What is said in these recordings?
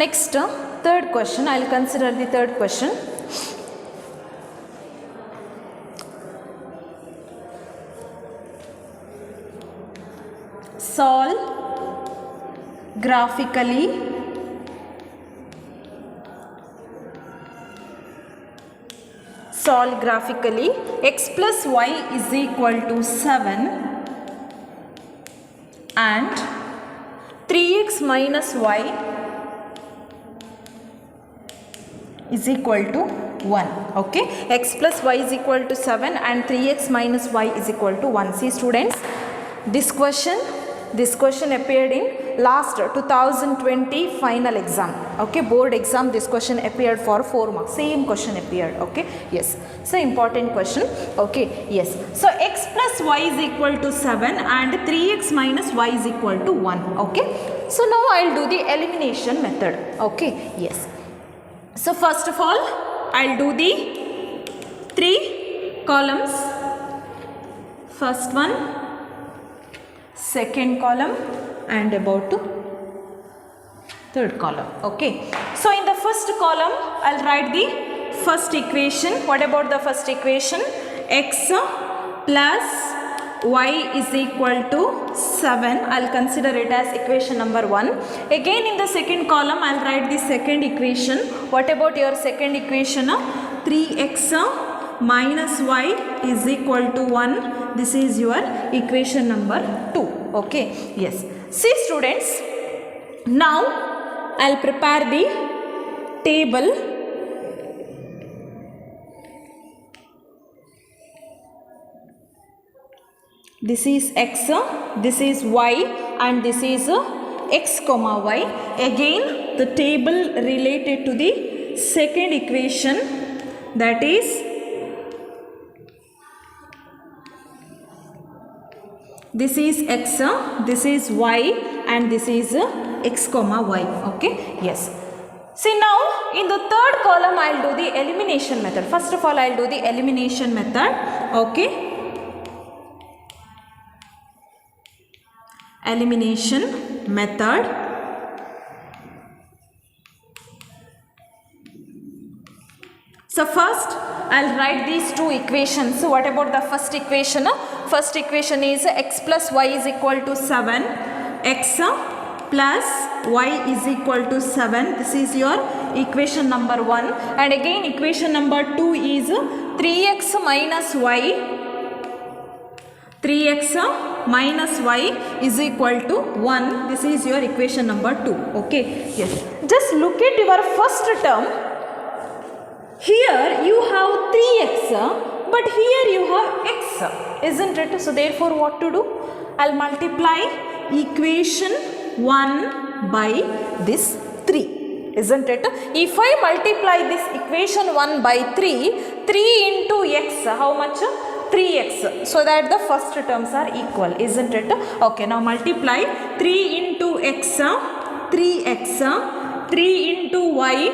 next third question, I will consider the third question. Solve graphically x plus y is equal to 7 and 3x minus y is equal to 1. Okay, x plus y is equal to 7 and 3x minus y is equal to 1. See students, this question appeared in last 2020 final exam. Okay, board exam, this question appeared for 4 marks. Same question appeared. Okay, yes, so important question. Okay, yes, so x plus y is equal to 7 and 3x minus y is equal to 1. Okay, so now I'll do the elimination method. Okay, yes, so first of all I'll do the 3 columns. First one, second column and about to third column. Okay, so in the first column I'll write the first equation. What about the first equation? X plus y is equal to 7. I'll consider it as equation number 1. Again in the second column I'll write the second equation. What about your second equation? 3x minus y is equal to 1. This is your equation number 2. Okay, yes. See students, now I'll prepare the table. This is x, this is y and this is x comma y. Again the table related to the second equation, that is this is x, this is y and this is x comma y. Okay, yes. See now in the third column I'll do the elimination method. First of all I'll do the elimination method. Okay, elimination method. So first I'll write these two equations. So what about the first equation? First equation is x plus y is equal to 7. X plus y is equal to 7. This is your equation number 1. And again equation number 2 is 3x minus y. 3x minus y is equal to 1. This is your equation number 2. Okay, yes. Just look at your first term. Here you have 3x, but here you have x, isn't it? So therefore what to do? I'll multiply equation 1 by this 3, isn't it? If I multiply this equation 1 by 3, 3 into x, how much? 3x, so that the first terms are equal, isn't it? Okay, now multiply 3 into x, 3x, 3 into y,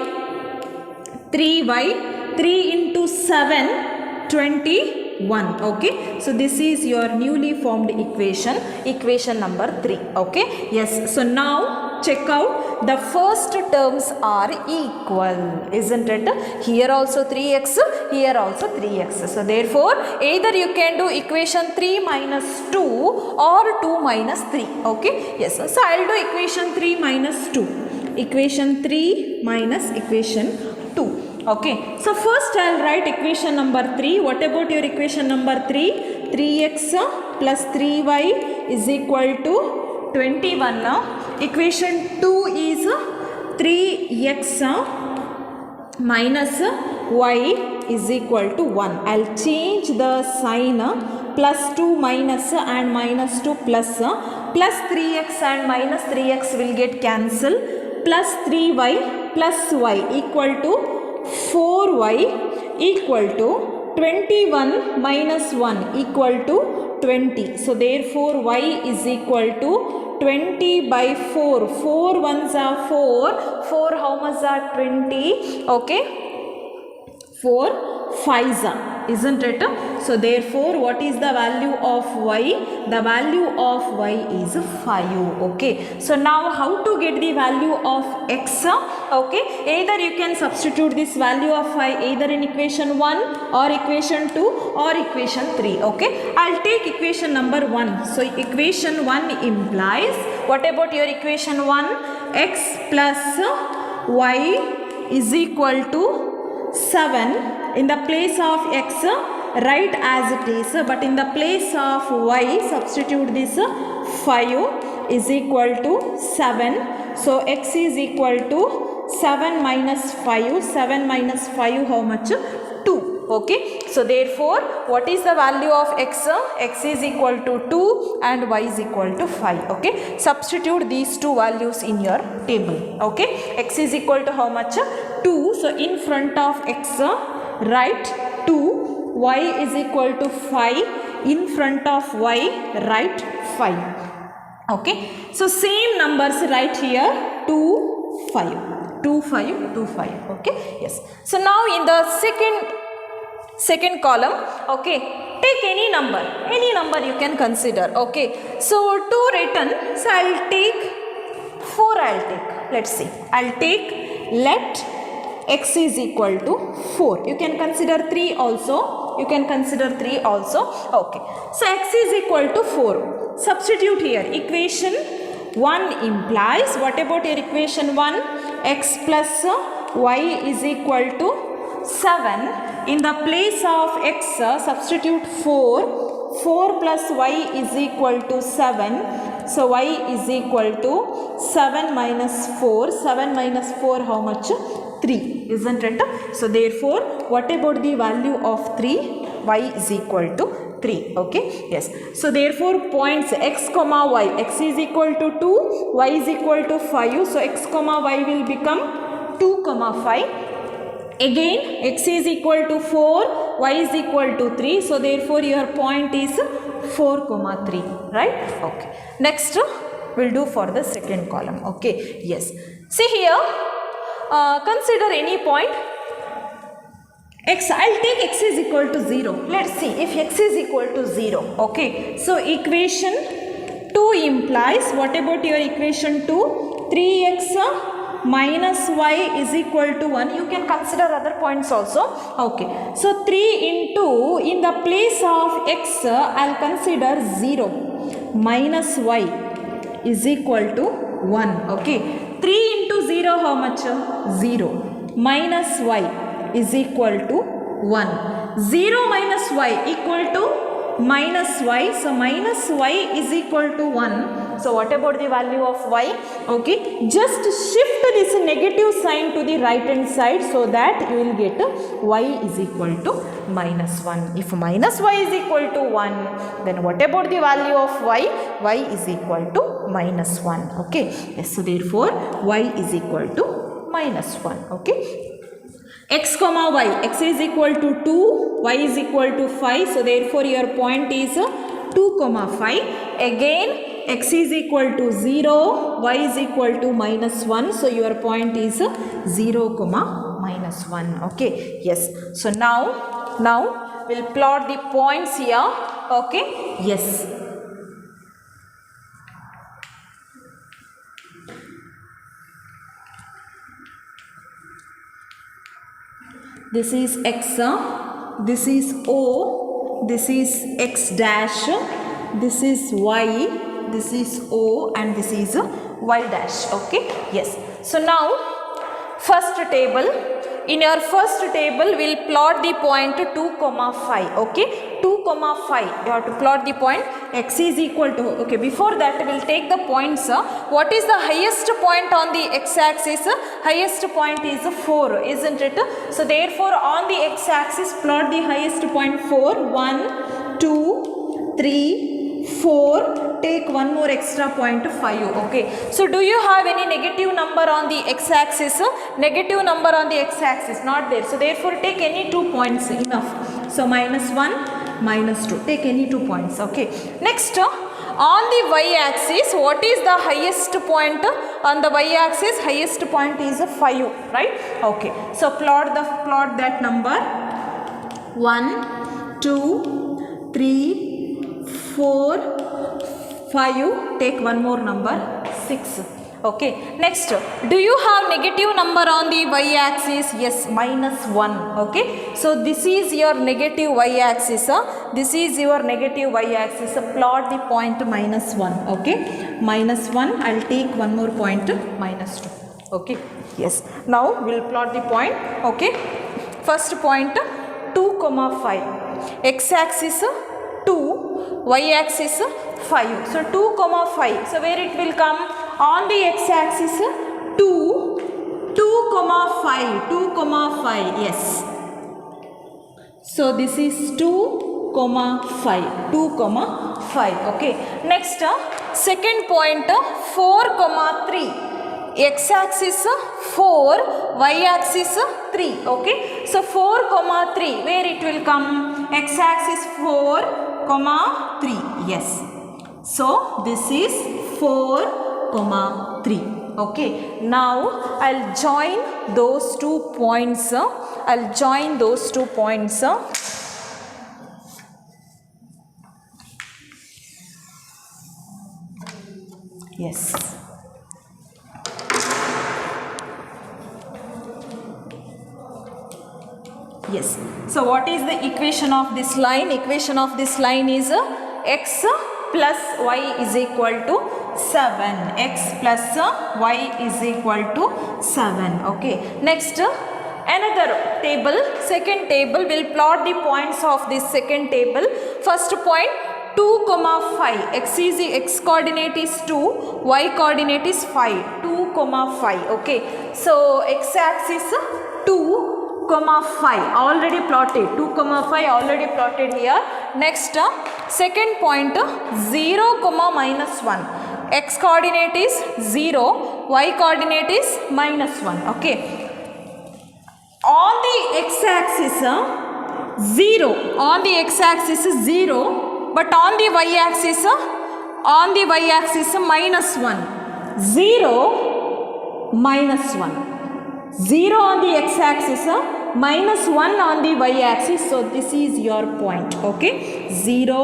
3y, 3 into 7, 21. Okay, so this is your newly formed equation, equation number 3. Okay, yes, so now check out, the first terms are equal, isn't it? Here also 3x, here also 3x. So therefore either you can do equation 3 minus 2 or 2 minus 3. Okay, yes, so I'll do equation 3 minus 2. Equation 3 minus equation 2. Okay, so first I'll write equation number 3. What about your equation number 3? 3x plus 3y is equal to 21. Equation 2 is 3x minus y is equal to 1. I'll change the sign, plus 2 minus and minus 2 plus. Plus 3x and minus 3x will get cancelled. Plus 3y plus y equal to 4y equal to 21 minus 1 equal to 20. So therefore y is equal to 20 by 4. 4 ones are 4. 4 how much are 20? Okay. 4 5s are, isn't it? So therefore what is the value of y? The value of y is 5. Okay, so now how to get the value of x? Okay, either you can substitute this value of y either in equation 1 or equation 2 or equation 3. Okay, I'll take equation number 1. So equation 1 implies, what about your equation 1? X plus y is equal to 7. In the place of x, write as it is, but in the place of y, substitute this 5 is equal to 7. So x is equal to 7 minus 5. 7 minus 5, how much? 2. Okay, so therefore what is the value of x? X is equal to 2 and y is equal to 5. Okay, substitute these two values in your table. Okay, x is equal to how much? 2. So in front of x, write 2. Y is equal to 5. In front of y, write 5. Okay, so same numbers right here, 2, 5. 2, 5, 2, 5. Okay, yes. So now in the second column, okay, take any number you can consider. Okay, so 2 written, so I'll take 4. Let's see, I'll take let x is equal to 4. You can consider 3 also. Okay, so x is equal to 4. Substitute here. Equation 1 implies, what about your equation 1? X plus y is equal to 7. In the place of x, substitute 4. 4 plus y is equal to 7. So y is equal to 7 minus 4. 7 minus 4, how much? 3, isn't it? So therefore what about the value of 3? Y is equal to 3. Okay, yes. So therefore points x comma y, x is equal to 2, y is equal to 5. So x comma y will become 2 comma 5. Again x is equal to 4, y is equal to 3. So therefore your point is 4 comma 3, right? Okay, next we'll do for the second column. Okay, yes. See here, consider any point x. I'll take x is equal to 0. Let's see if x is equal to 0. Okay, so equation 2 implies, what about your equation 2? 3x minus y is equal to 1. You can consider other points also. Okay, so 3 into, in the place of x, I'll consider 0. Minus y is equal to 1. Okay, 3 into 0, how much? 0. Minus y is equal to 1. 0 minus y equal to minus y. So minus y is equal to 1. So what about the value of y? Okay, just shift this negative sign to the right hand side so that you will get y is equal to minus 1. If minus y is equal to 1, then what about the value of y? Y is equal to minus 1. Okay, yes, so therefore y is equal to minus 1. Okay, x comma y, x is equal to 2, y is equal to 5. So therefore your point is 2 comma 5. Again x is equal to 0, y is equal to minus 1. So your point is 0 comma minus 1. Okay, yes. So now we'll plot the points here. Okay, yes. This is x, this is O, this is x dash, this is y, this is O, and this is y dash. Okay, yes. So now first table. In your first table, we'll plot the point 2 comma 5. Okay, 2 comma 5. You have to plot the point x is equal to. Okay, before that, we'll take the points. What is the highest point on the x-axis? Highest point is 4, isn't it? So therefore, on the x-axis, plot the highest point 4. 1, 2, 3, 4. Take one more extra point 5. Okay, so do you have any negative number on the x-axis? Negative number on the x-axis, not there. So therefore take any 2 points, enough. So minus 1, minus 2, take any 2 points. Okay, next on the y-axis, what is the highest point? On the y-axis, highest point is 5, right? Okay, so plot that number. 1, 2, 3, 4, 5. Take one more number, 6. Okay, next, do you have negative number on the y-axis? Yes, -1. Okay, so this is your negative y-axis. This is your negative y-axis. Plot the point -1. Okay, -1. I'll take one more point, -2. Okay, yes. Now we'll plot the point. Okay, first point 2, 5. X-axis 2, y-axis 5. So 2, 5. So where it will come? On the x-axis 2, 5. 2, 5. Yes. So this is 2, 5. 2, 5. Okay. Next, second point 4, 3. X-axis 4, y-axis 3. Okay. So 4, 3. Where it will come? X-axis 4, 3. Yes. So this is 4, 3. Okay. Now I'll join those 2 points. I'll join those 2 points. Yes. Yes. So what is the equation of this line? Equation of this line is x plus y is equal to 7. X plus y is equal to 7. Okay. Next, another table, second table. We'll plot the points of this second table. First point 2, 5. X coordinate is 2, y coordinate is 5. 2, 5. Okay. So x-axis 2, 5 already plotted. 2, 5 already plotted here. Next, second point 0, -1. X coordinate is 0, y coordinate is -1. Okay. On the x-axis 0. On the x-axis 0, but on the y-axis -1. 0, -1. 0 on the x-axis, -1 on the y-axis. So this is your point. Okay, 0,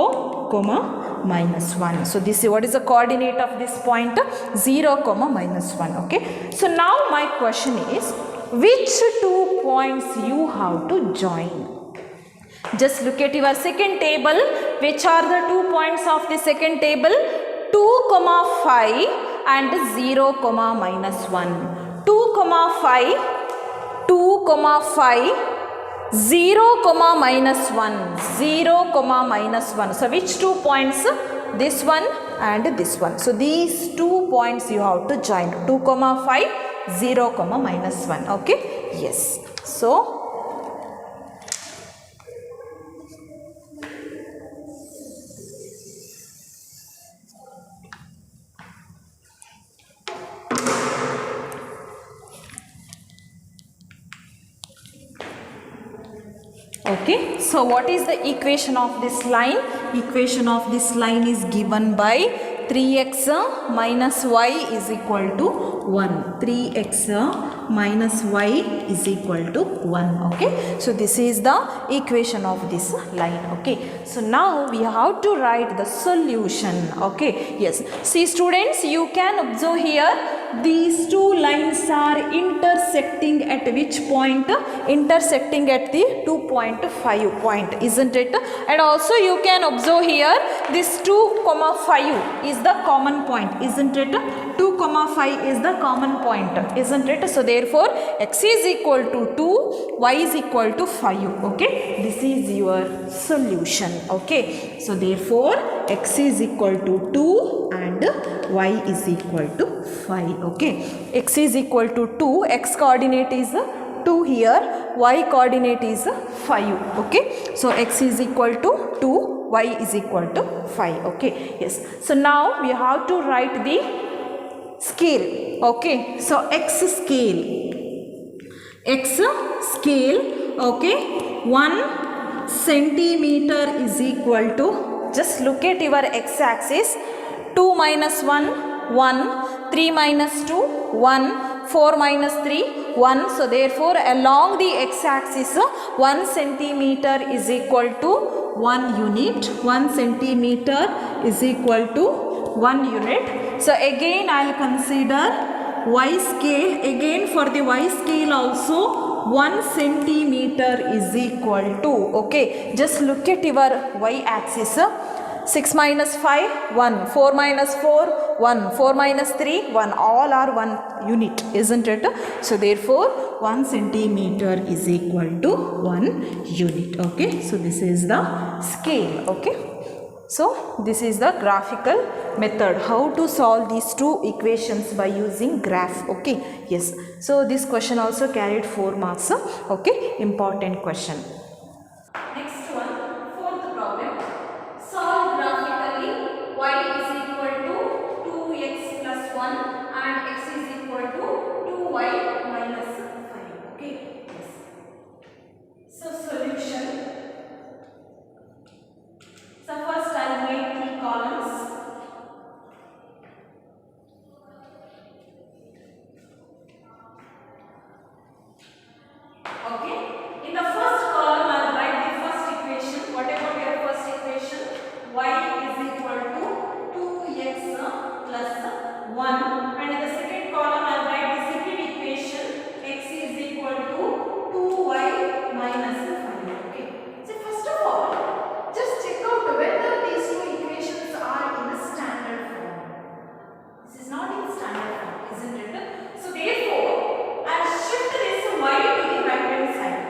-1. So this is what is the coordinate of this point? 0, -1. Okay. So now my question is, which 2 points you have to join? Just look at your second table. Which are the 2 points of the second table? 2, 5 and 0, -1. 2, 5, 2, 5, 0, -1, 0, -1. So which 2 points? This one and this one. So these 2 points you have to join. 2, 5, 0, -1. Okay. Yes. So okay, so what is the equation of this line? Equation of this line is given by 3x minus y is equal to 1. 3x minus y is equal to 1. Okay, so this is the equation of this line. Okay, so now we have to write the solution. Okay, yes, see students, you can observe here these 2 lines are intersecting at which point? Intersecting at the 2.5 point, isn't it? And also you can observe here this 2, 5 is the common point, isn't it? 2, 5 is the common point, isn't it? So therefore x is equal to 2, y is equal to 5. Okay, this is your solution. Okay, so therefore x is equal to 2 and y is equal to 5. Okay, x is equal to 2, x coordinate is 2 here, y coordinate is 5. Okay, so x is equal to 2, y is equal to 5. Okay, yes, so now we have to write the scale. Okay, so x scale, okay, 1 centimeter is equal to, just look at your x-axis, 2 minus 1, 1, 3 minus 2, 1, 4 minus 3, 1. So therefore along the x-axis 1 centimeter is equal to 1 unit. 1 centimeter is equal to 1 unit. So again I will consider y scale. Again for the y scale also 1 centimeter is equal to, okay, just look at your y axis. 6 minus 5, 1. 4 minus 4, 1. 4 minus 3, 1. All are 1 unit, isn't it? So therefore 1 centimeter is equal to 1 unit. Okay, so this is the scale. Okay, so this is the graphical method, how to solve these two equations by using graph. Okay, yes, so this question also carried 4 marks. Okay, important question. Next one, fourth problem. Solve graphically y is equal to 2x plus 1 and x is equal to 2y minus 5. Okay, yes. So solution. So first I will make 3 columns. Okay. In the first column I will write the first equation. What about your first equation? Y is equal to 2x plus 1. And in the second column I will write the second equation. X is equal to 2y minus 5. Okay. So first of all, just check out whether these two equations are in the standard form. This is not in standard form, isn't it? So therefore, I will shift this y to the right hand side.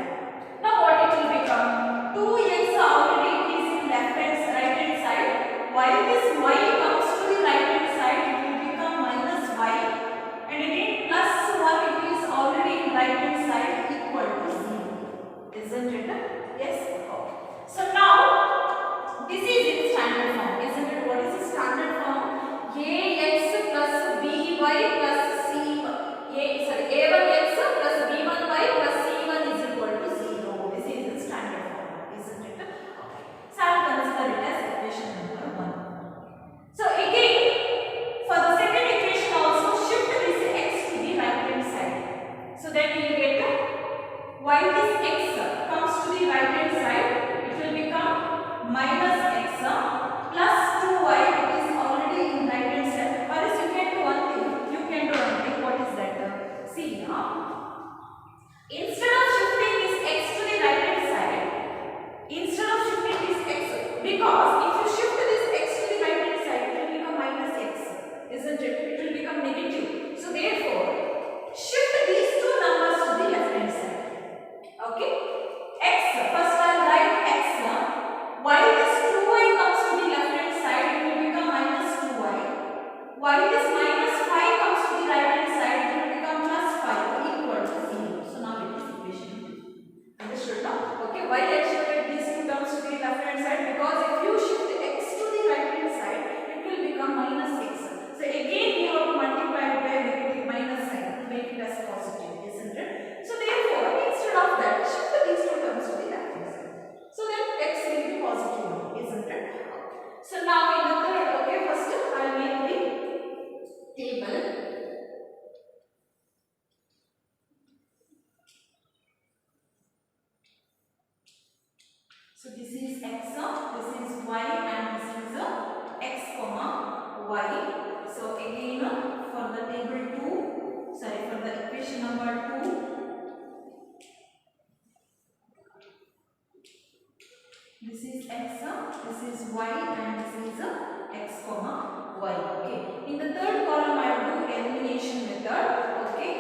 Now what it will become? 2x already is in left hand right hand side. While this y comes to the right hand side, it will become minus y. And again plus 1, it is already in right hand side, equal to 0. Isn't it? Yes. Okay. So now this is in standard form, isn't it? What is the standard form? Ax plus by plus a1x plus b1y plus c1 is equal to 0. This is in standard form, isn't it? Okay. So I will consider it as equation number 1. So again, for the second equation also shift this x to the right hand side. So then we will get while this x comes to the right hand side, it will become minus x plus 2y. It is already in right hand side. Or else you can do one thing. You can do one thing. What is that? See now. Instead of shifting this x to the right hand side, instead of shifting this x, because if you shift this x to the right hand side, it will become minus x, isn't it? It will become negative. So therefore, shift these two numbers to the left hand side. Okay? X, first I will write x. While this 2y comes to the left hand side, it will become minus 2y. While this minus 5 comes to the right hand side, it will become plus 5 equal to 0. So now it is equation 2. Understood now? Okay, why I shifted these two terms to the left hand side? Because if you shift x to the right hand side, it will become minus x. So again you have to multiply it by negative minus sign to make it as positive, isn't it? So therefore, instead of that, shift these two terms to the left hand side. So then x will be positive, isn't it? So now in the third, okay, first I will make the table. So this is x, this is y, and this is x comma y. So again for the table 2, sorry, for the equation number 2, this is x, this is y, and this is x comma y. Okay. In the third column I will do elimination method. Okay.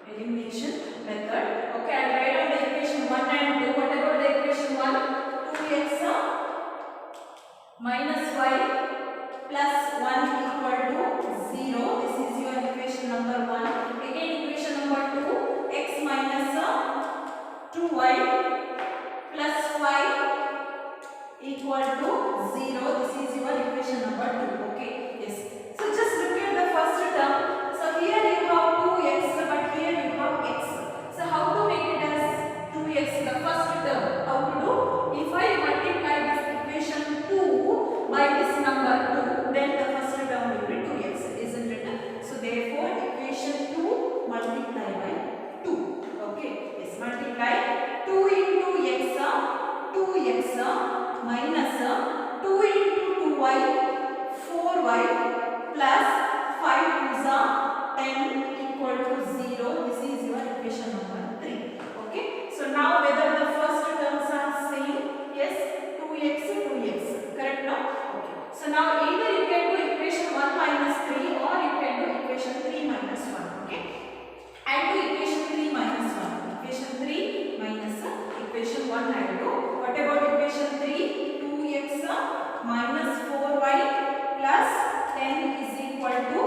Elimination method. Okay, I will write down the equation 1 and 2. What about the equation 1? 2x minus y plus 1 equal to 0. This is your equation number 1. Again equation number 2, x minus 2y plus 5 equal to 0. This is your equation number 2. Okay, yes. So just look at the first term. So here you have 2x, but here you have x. 1 I do. What about equation 3? 2x minus 4y plus 10 is equal to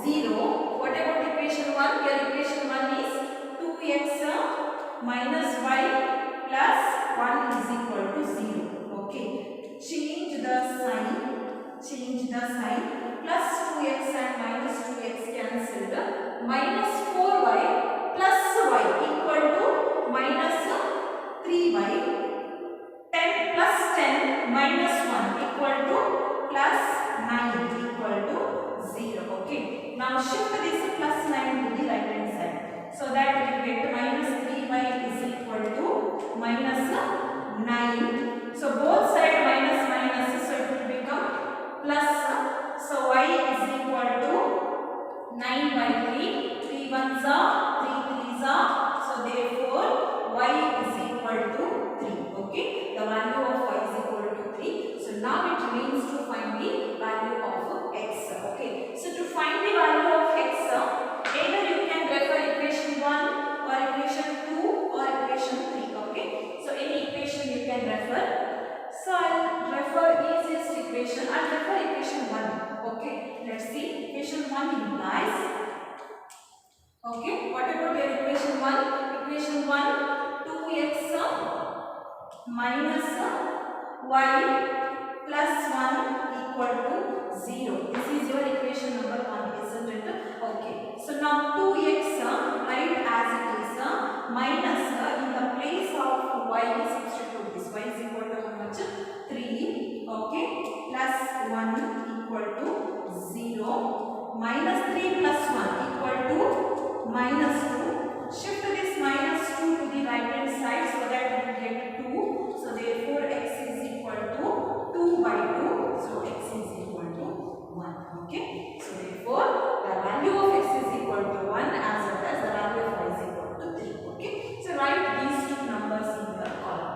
0. What about equation 1? Here equation 1 is 2x minus y plus 1 is equal to 0. Okay. Change the sign. Plus 2x and minus 2x cancelled. Minus 4y plus y equal to minus 3y. 10 plus 10 minus 1 equal to plus 9 equal to 0. Okay. Now shift this plus 9 to the right hand side. So that we get minus 3y is equal to minus 9. So both side minus minus, so it will become plus. So y is equal to 9 by 3. 3 ones are, 3 threes are. So therefore y is equal to 3. Okay. The value of y is equal to 3. So now it remains to find the value of x. Okay. So to find the value of x, either you can refer equation 1 or equation 2 or equation 3. Okay. So any equation you can refer. So I'll refer easiest equation. I'll refer equation 1. Okay. Let's see. Equation 1 implies. Okay. What about your equation 1? Equation 1, 2x minus y plus 1 equal to 0. This is your equation number 1, isn't it? Okay. So now 2x, write as it is, minus in the place of y, substitute this. Y is equal to how much? 3. Okay. Plus 1 equal to 0. Minus 3 plus 1 equal to minus 2. Shift this minus 2 to the right hand side so that we will get 2. So therefore x is equal to 2 by 2. So x is equal to 1. Okay. So therefore the value of x is equal to 1 as well as the value of y is equal to 3. Okay. So write these two numbers in the column.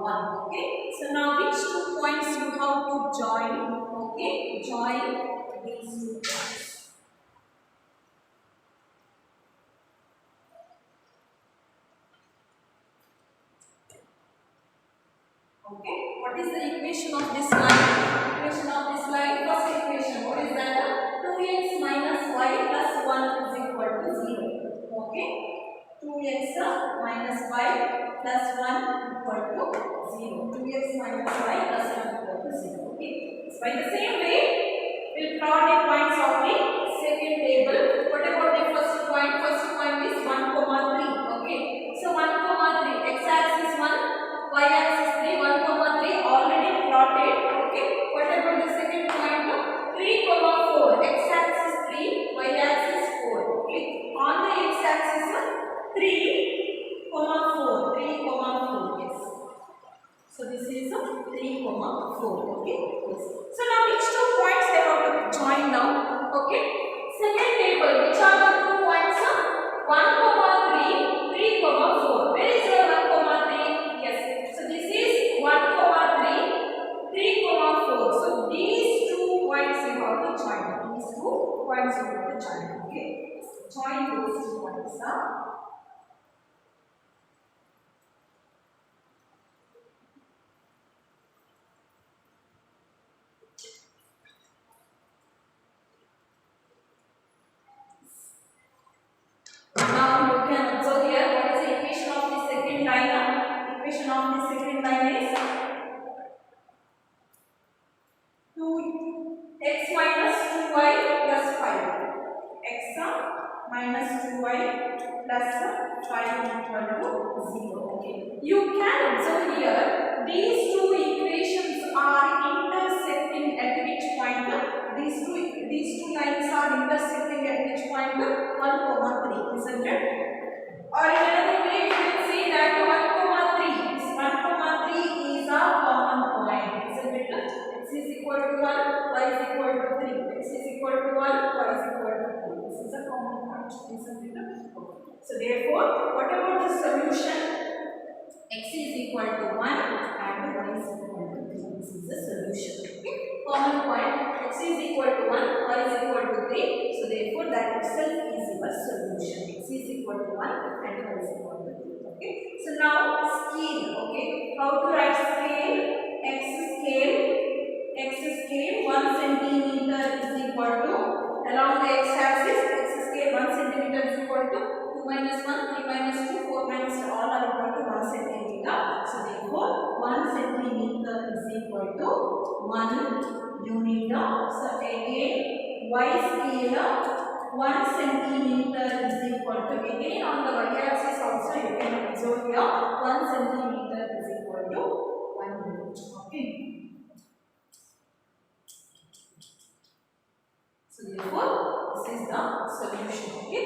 1. Okay. So now which 2 points you have to join? Okay. Join these 2 points. Okay. What is the equation of this line? Equation of this line. First equation. What is that? 2x minus y plus 1 is equal to 0. Okay. 2x minus y plus 1 equal to 0. 2x minus y plus 1 equal to 0. Okay. So by the same way, we'll plot the points of the second table. What about the first point? First point is 1, 3. Okay. So 1, 3. X-axis 1, y-axis 3. 1, 3 already plotted. Okay. What about the second point? 3, 4. X-axis 3, y-axis 4. Okay. On the x-axis 3, 4. 3, 4. Yes. So this is 3, 4. Okay. Yes. So now which 2 points they have to join now? Okay. Second table. Which are the 2 points? 1, 3, 3, 4. Where is your 1, 3? Yes. So this is 1, 3, 3, 4. So these 2 points you have to join. These 2 points you have to join. Okay. Join those 2 points. Now you can observe here what is the equation of the second line. Equation of the second line is 2x minus 2y plus 5. X minus 2y plus 5 equal to 0. Okay. You can observe here these 2 equations are intersecting at which point? These two lines are intersecting at which point? 1, 3, isn't it? Or in another way, you can say that 1, 3 is a common point, isn't it? X is equal to 1, y is equal to 3. X is equal to 1, y is equal to 3. This is a common point, isn't it? So therefore, what about the solution? X is equal to 1 and y is equal to 3. This is the solution. Okay? Common point. X is equal to 1, y is equal to 3. So therefore, that itself is your solution. X is equal to 1 and y is equal to 3. Okay? So now scale. Okay? How to write scale? X scale 1 centimeter is equal to, along the x-axis, x scale 1 centimeter is equal to 2 minus 1, 3 minus 2, 4 minus 2, all are equal to 1 centimeter. So therefore, 1 centimeter is equal to 1 unit. So again, y scale 1 centimeter is equal to, again on the y-axis also you can observe here, 1 centimeter is equal to 1 unit. Okay. So therefore, this is the solution. Okay.